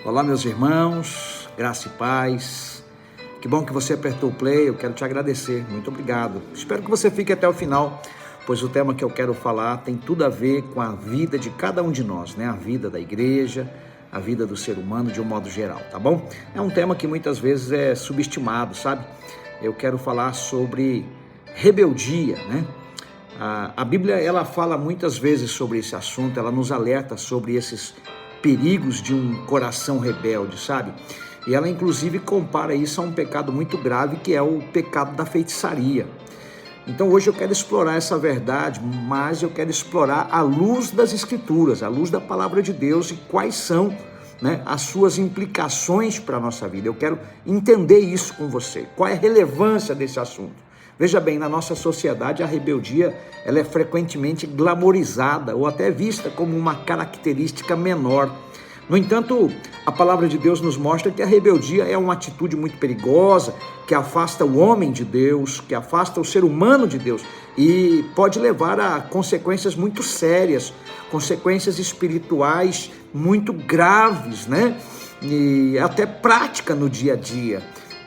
Olá, meus irmãos, graça e paz. Que bom que você apertou o play, eu quero te agradecer, muito obrigado. Espero que você fique até o final, pois o tema que eu quero falar tem tudo a ver com a vida de cada um de nós, né? A vida da igreja, a vida do ser humano de um modo geral, tá bom? É um tema que muitas vezes é subestimado, sabe? Eu quero falar sobre rebeldia, né? A Bíblia, ela fala muitas vezes sobre esse assunto, ela nos alerta sobre esses perigos de um coração rebelde, sabe? E ela inclusive compara isso a um pecado muito grave, que é o pecado da feitiçaria. Então hoje eu quero explorar essa verdade, mas eu quero explorar à luz das Escrituras, à luz da Palavra de Deus e quais são, né, as suas implicações para a nossa vida. Eu quero entender isso com você, qual é a relevância desse assunto. Veja bem, na nossa sociedade a rebeldia ela é frequentemente glamorizada ou até vista como uma característica menor. No entanto, a palavra de Deus nos mostra que a rebeldia é uma atitude muito perigosa, que afasta o homem de Deus, que afasta o ser humano de Deus e pode levar a consequências muito sérias, consequências espirituais muito graves, né? E até prática no dia a dia.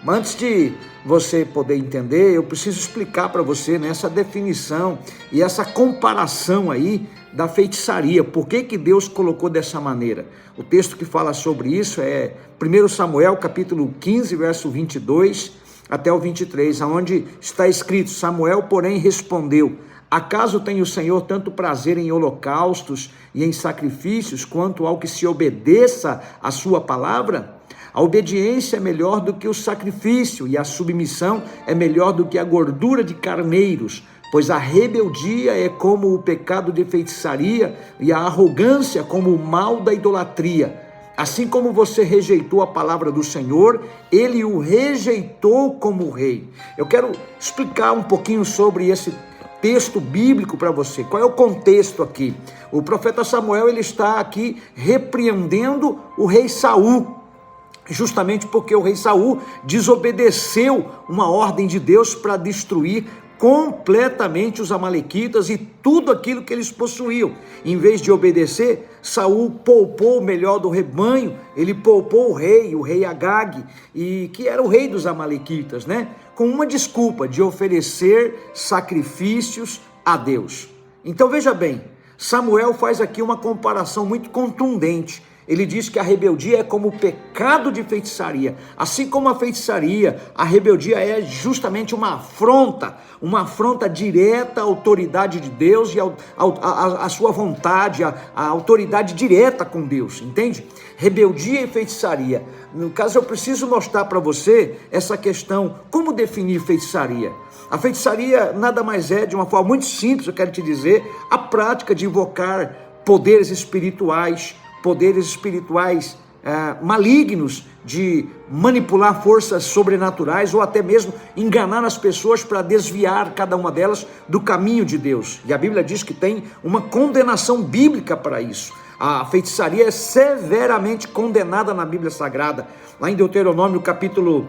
Mas antes de você poder entender, eu preciso explicar para você, né, essa definição e essa comparação aí da feitiçaria. Por que Deus colocou dessa maneira? O texto que fala sobre isso é 1 Samuel capítulo 15, verso 22 até o 23, onde está escrito: Samuel, porém, respondeu: acaso tem o Senhor tanto prazer em holocaustos e em sacrifícios, quanto ao que se obedeça à sua palavra? A obediência é melhor do que o sacrifício, e a submissão é melhor do que a gordura de carneiros, pois a rebeldia é como o pecado de feitiçaria, e a arrogância como o mal da idolatria. Assim como você rejeitou a palavra do Senhor, ele o rejeitou como rei. Eu quero explicar um pouquinho sobre esse texto bíblico para você. Qual é o contexto aqui? O profeta Samuel, ele está aqui repreendendo o rei Saul, justamente porque o rei Saul desobedeceu uma ordem de Deus para destruir completamente os amalequitas e tudo aquilo que eles possuíam. Em vez de obedecer, Saul poupou o melhor do rebanho, ele poupou o rei Agag, e que era o rei dos amalequitas, né? Com uma desculpa de oferecer sacrifícios a Deus. Então veja bem, Samuel faz aqui uma comparação muito contundente. Ele diz que a rebeldia é como o pecado de feitiçaria. Assim como a feitiçaria, a rebeldia é justamente uma afronta direta à autoridade de Deus e à sua vontade, à autoridade direta com Deus, entende? Rebeldia e feitiçaria. No caso, eu preciso mostrar para você essa questão, como definir feitiçaria. A feitiçaria nada mais é, de uma forma muito simples, eu quero te dizer, a prática de invocar poderes espirituais malignos, de manipular forças sobrenaturais ou até mesmo enganar as pessoas para desviar cada uma delas do caminho de Deus. E a Bíblia diz que tem uma condenação bíblica para isso. A feitiçaria é severamente condenada na Bíblia Sagrada. Lá em Deuteronômio capítulo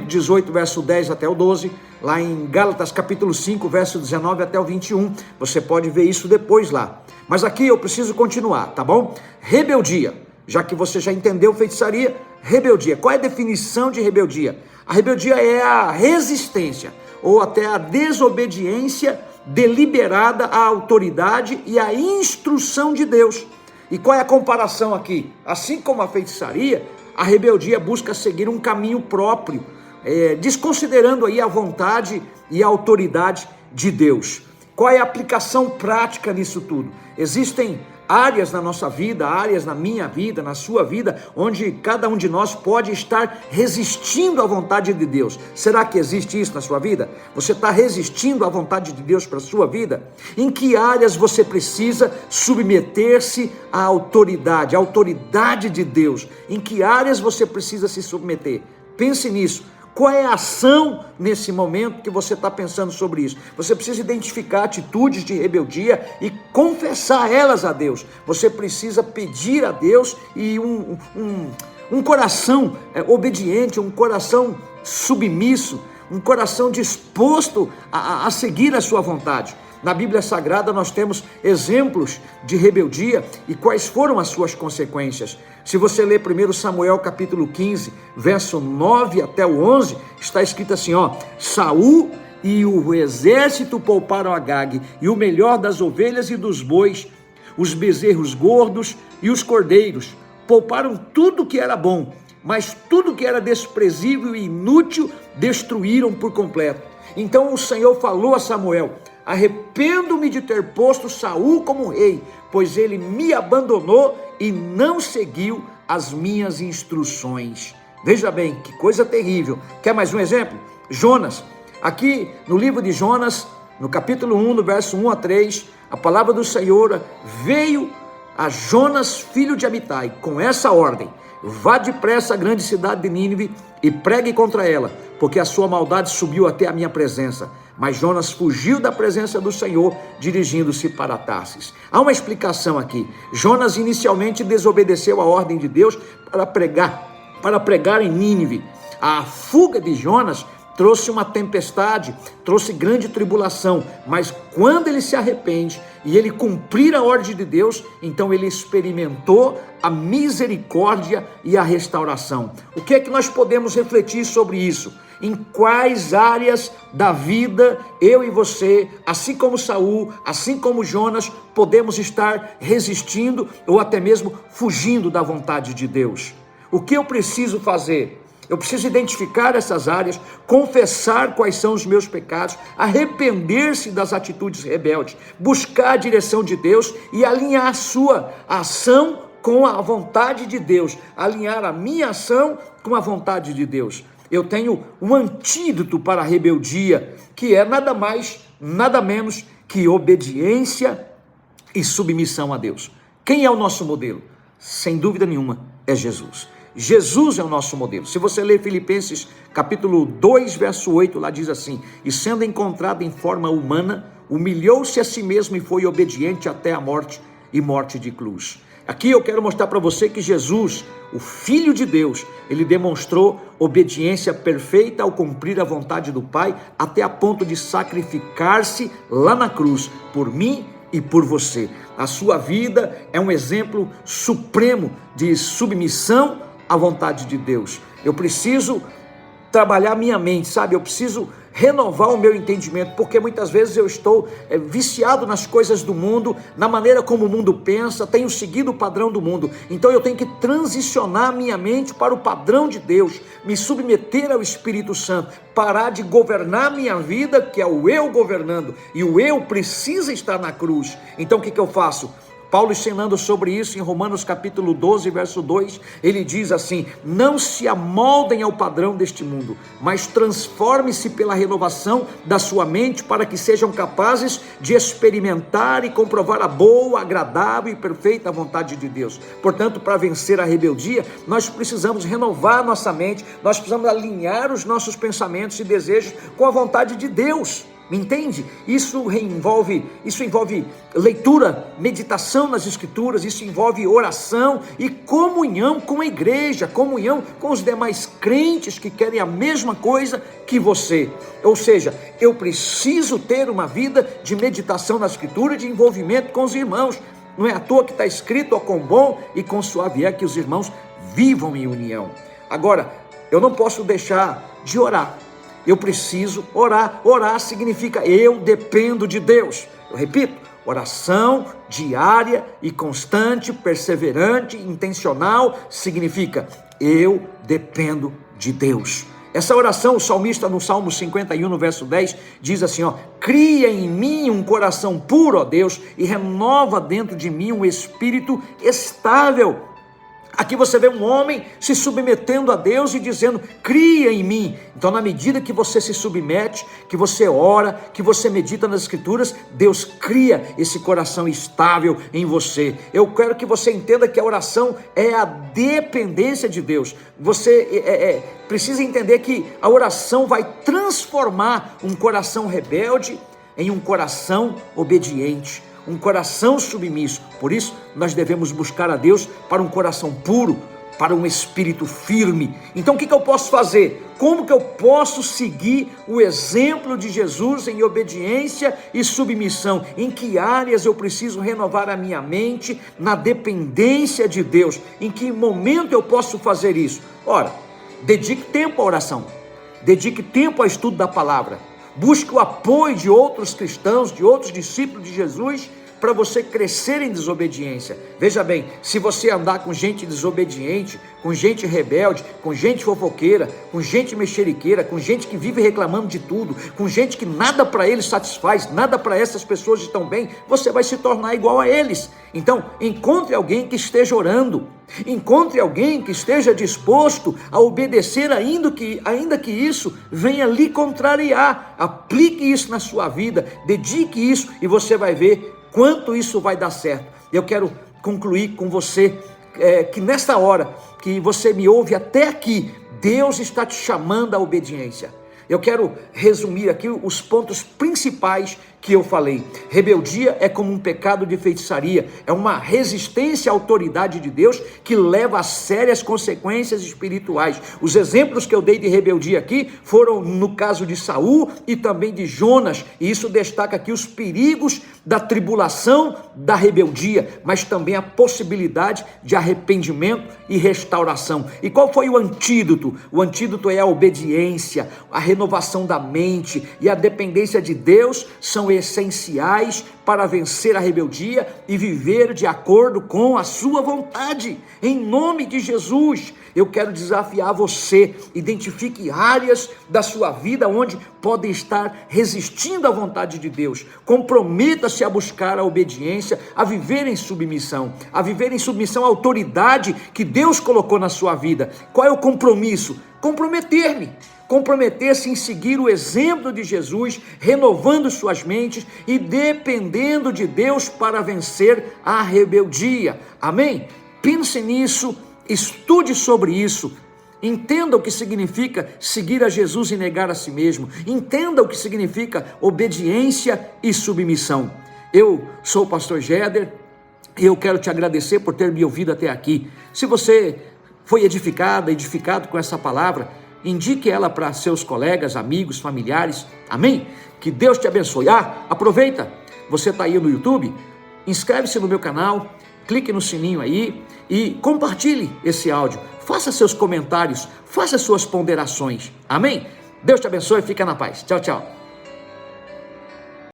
18, verso 10 até o 12, lá em Gálatas capítulo 5, verso 19 até o 21, você pode ver isso depois lá. Mas aqui eu preciso continuar, tá bom? Rebeldia, já que você já entendeu feitiçaria, rebeldia. Qual é a definição de rebeldia? A rebeldia é a resistência ou até a desobediência deliberada à autoridade e à instrução de Deus. E qual é a comparação aqui? Assim como a feitiçaria, a rebeldia busca seguir um caminho próprio, desconsiderando aí a vontade e a autoridade de Deus. Qual é a aplicação prática nisso tudo? Existem áreas na nossa vida, áreas na minha vida, na sua vida, onde cada um de nós pode estar resistindo à vontade de Deus. Será que existe isso na sua vida? Você está resistindo à vontade de Deus para a sua vida? Em que áreas você precisa submeter-se à autoridade de Deus? Em que áreas você precisa se submeter? Pense nisso. Qual é a ação nesse momento que você está pensando sobre isso? Você precisa identificar atitudes de rebeldia e confessar elas a Deus. Você precisa pedir a Deus e um coração obediente, um coração submisso, um coração disposto a seguir a sua vontade. Na Bíblia Sagrada nós temos exemplos de rebeldia e quais foram as suas consequências. Se você ler 1 Samuel capítulo 15, verso 9 até o 11, está escrito assim, Saul e o exército pouparam Agag, e o melhor das ovelhas e dos bois, os bezerros gordos e os cordeiros. Pouparam tudo que era bom, mas tudo que era desprezível e inútil destruíram por completo. Então o Senhor falou a Samuel: arrependo-me de ter posto Saul como rei, pois ele me abandonou e não seguiu as minhas instruções. Veja bem, que coisa terrível. Quer mais um exemplo? Jonas. Aqui no livro de Jonas, no capítulo 1, no verso 1 a 3, a palavra do Senhor veio a Jonas, filho de Amitai, com essa ordem: vá depressa à grande cidade de Nínive e pregue contra ela, porque a sua maldade subiu até a minha presença. Mas Jonas fugiu da presença do Senhor, dirigindo-se para Tarsis. Há uma explicação aqui. Jonas inicialmente desobedeceu a ordem de Deus para pregar em Nínive. A fuga de Jonas trouxe uma tempestade, trouxe grande tribulação, mas quando ele se arrepende e ele cumprir a ordem de Deus, então ele experimentou a misericórdia e a restauração. O que é que nós podemos refletir sobre isso? Em quais áreas da vida eu e você, assim como Saul, assim como Jonas, podemos estar resistindo ou até mesmo fugindo da vontade de Deus? O que eu preciso fazer? Eu preciso identificar essas áreas, confessar quais são os meus pecados, arrepender-se das atitudes rebeldes, buscar a direção de Deus e alinhar a sua ação com a vontade de Deus, alinhar a minha ação com a vontade de Deus. Eu tenho um antídoto para a rebeldia, que é nada mais, nada menos que obediência e submissão a Deus. Quem é o nosso modelo? Sem dúvida nenhuma, é Jesus. Jesus é o nosso modelo. Se você ler Filipenses capítulo 2, verso 8, lá diz assim: e sendo encontrado em forma humana, humilhou-se a si mesmo e foi obediente até a morte e morte de cruz. Aqui eu quero mostrar para você que Jesus, o Filho de Deus, ele demonstrou obediência perfeita ao cumprir a vontade do Pai, até a ponto de sacrificar-se lá na cruz, por mim e por você. A sua vida é um exemplo supremo de submissão à vontade de Deus. Eu preciso trabalhar minha mente, sabe? Eu preciso renovar o meu entendimento, porque muitas vezes eu estou viciado nas coisas do mundo, na maneira como o mundo pensa, tenho seguido o padrão do mundo. Então eu tenho que transicionar minha mente para o padrão de Deus, me submeter ao Espírito Santo, parar de governar minha vida, que é o eu governando, e o eu precisa estar na cruz. Então o que eu faço? Paulo ensinando sobre isso em Romanos capítulo 12, verso 2, ele diz assim: não se amoldem ao padrão deste mundo, mas transforme-se pela renovação da sua mente, para que sejam capazes de experimentar e comprovar a boa, agradável e perfeita vontade de Deus. Portanto, para vencer a rebeldia, nós precisamos renovar nossa mente, nós precisamos alinhar os nossos pensamentos e desejos com a vontade de Deus. Me entende? Isso envolve leitura, meditação nas Escrituras, isso envolve oração e comunhão com a igreja, comunhão com os demais crentes que querem a mesma coisa que você. Ou seja, eu preciso ter uma vida de meditação na Escritura, de envolvimento com os irmãos. Não é à toa que está escrito: ó, quão bom e quão suave é que os irmãos vivam em união. Agora, eu não posso deixar de orar. Eu preciso orar. Orar significa eu dependo de Deus. Eu repito, oração diária e constante, perseverante, intencional, significa eu dependo de Deus. Essa oração, o salmista no Salmo 51, no verso 10, diz assim: cria em mim um coração puro, ó Deus, e renova dentro de mim um espírito estável. Aqui você vê um homem se submetendo a Deus e dizendo: cria em mim. Então, na medida que você se submete, que você ora, que você medita nas Escrituras, Deus cria esse coração estável em você. Eu quero que você entenda que a oração é a dependência de Deus. Você precisa entender que a oração vai transformar um coração rebelde em um coração obediente, um coração submisso. Por isso nós devemos buscar a Deus para um coração puro, para um espírito firme. Então o que eu posso fazer? Como que eu posso seguir o exemplo de Jesus em obediência e submissão? Em que áreas eu preciso renovar a minha mente na dependência de Deus? Em que momento eu posso fazer isso? Ora, dedique tempo à oração, dedique tempo ao estudo da palavra, busque o apoio de outros cristãos, de outros discípulos de Jesus, para você crescer em desobediência. Veja bem, se você andar com gente desobediente, com gente rebelde, com gente fofoqueira, com gente mexeriqueira, com gente que vive reclamando de tudo, com gente que nada para eles satisfaz, nada para essas pessoas estão bem, você vai se tornar igual a eles. Então, encontre alguém que esteja orando, encontre alguém que esteja disposto a obedecer, ainda que isso venha lhe contrariar. Aplique isso na sua vida, dedique isso e você vai ver quanto isso vai dar certo. Eu quero concluir com você que nesta hora que você me ouve até aqui, Deus está te chamando à obediência. Eu quero resumir aqui os pontos principais que eu falei. Rebeldia é como um pecado de feitiçaria, é uma resistência à autoridade de Deus que leva a sérias consequências espirituais. Os exemplos que eu dei de rebeldia aqui foram no caso de Saul e também de Jonas, e isso destaca aqui os perigos da tribulação da rebeldia, mas também a possibilidade de arrependimento e restauração. E qual foi o antídoto? O antídoto é a obediência, a renovação da mente e a dependência de Deus são essenciais para vencer a rebeldia e viver de acordo com a sua vontade. Em nome de Jesus, eu quero desafiar você. Identifique áreas da sua vida onde podem estar resistindo à vontade de Deus. Comprometa-se a buscar a obediência, a viver em submissão à autoridade que Deus colocou na sua vida. Qual é o compromisso? Comprometer-se em seguir o exemplo de Jesus, renovando suas mentes e dependendo de Deus para vencer a rebeldia. Amém? Pense nisso, estude sobre isso, entenda o que significa seguir a Jesus e negar a si mesmo, entenda o que significa obediência e submissão. Eu sou o pastor Géder e eu quero te agradecer por ter me ouvido até aqui. Se você foi edificado com essa palavra, indique ela para seus colegas, amigos, familiares, amém? Que Deus te abençoe. Aproveita, você está aí no YouTube, inscreve-se no meu canal, clique no sininho aí e compartilhe esse áudio, faça seus comentários, faça suas ponderações, amém? Deus te abençoe, fica na paz, tchau, tchau.